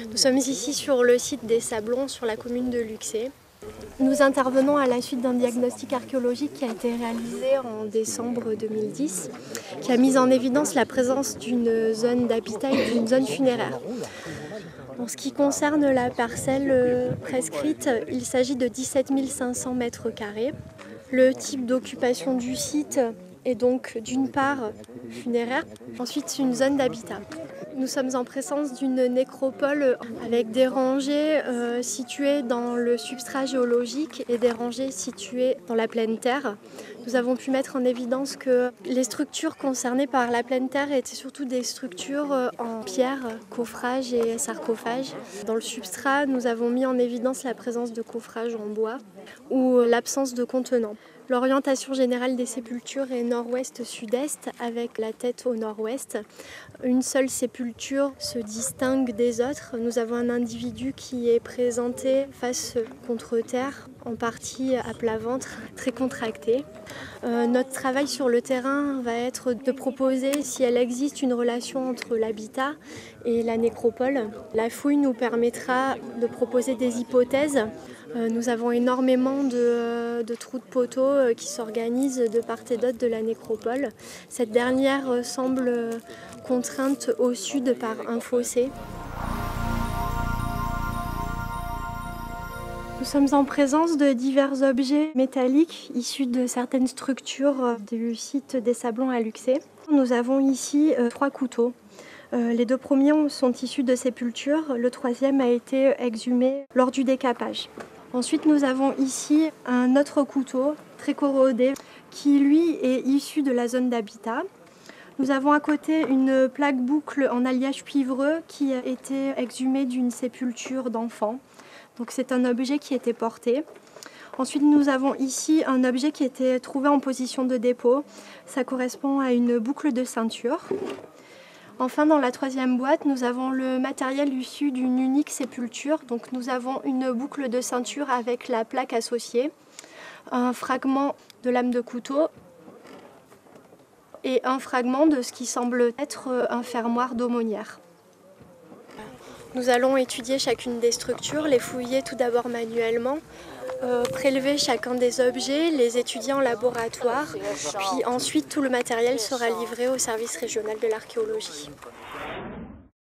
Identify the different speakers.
Speaker 1: Nous sommes ici sur le site des Sablons, sur la commune de Luxé. Nous intervenons à la suite d'un diagnostic archéologique qui a été réalisé en décembre 2010, qui a mis en évidence la présence d'une zone d'habitat et d'une zone funéraire. En ce qui concerne la parcelle prescrite, il s'agit de 17 500 mètres carrés. Le type d'occupation du site est donc d'une part funéraire, ensuite une zone d'habitat. Nous sommes en présence d'une nécropole avec des rangées situées dans le substrat géologique et des rangées situées dans la pleine terre. Nous avons pu mettre en évidence que les structures concernées par la pleine terre étaient surtout des structures en pierre, coffrage et sarcophage. Dans le substrat, nous avons mis en évidence la présence de coffrage en bois ou l'absence de contenants. L'orientation générale des sépultures est nord-ouest-sud-est avec la tête au nord-ouest. Une seule sépulture se distingue des autres. Nous avons un individu qui est présenté face contre terre, en partie à plat ventre, très contracté. Notre travail sur le terrain va être de proposer si elle existe une relation entre l'habitat et la nécropole. La fouille nous permettra de proposer des hypothèses. Nous avons énormément de trous de poteaux qui s'organisent de part et d'autre de la nécropole. Cette dernière semble contrainte au sud par un fossé. Nous sommes en présence de divers objets métalliques issus de certaines structures du site des Sablons à Luxé. Nous avons ici 3 couteaux. Les 2 premiers sont issus de sépultures, le 3e a été exhumé lors du décapage. Ensuite, nous avons ici un autre couteau très corrodé qui, lui, est issu de la zone d'habitat. Nous avons à côté une plaque boucle en alliage cuivreux qui a été exhumée d'une sépulture d'enfant. Donc c'est un objet qui était porté. Ensuite, nous avons ici un objet qui était trouvé en position de dépôt. Ça correspond à une boucle de ceinture. Enfin, dans la 3e boîte, nous avons le matériel issu d'une unique sépulture. Donc nous avons une boucle de ceinture avec la plaque associée, un fragment de lame de couteau et un fragment de ce qui semble être un fermoir d'aumônière. Nous allons étudier chacune des structures, les fouiller tout d'abord manuellement, prélever chacun des objets, les étudier en laboratoire, puis ensuite tout le matériel sera livré au service régional de l'archéologie.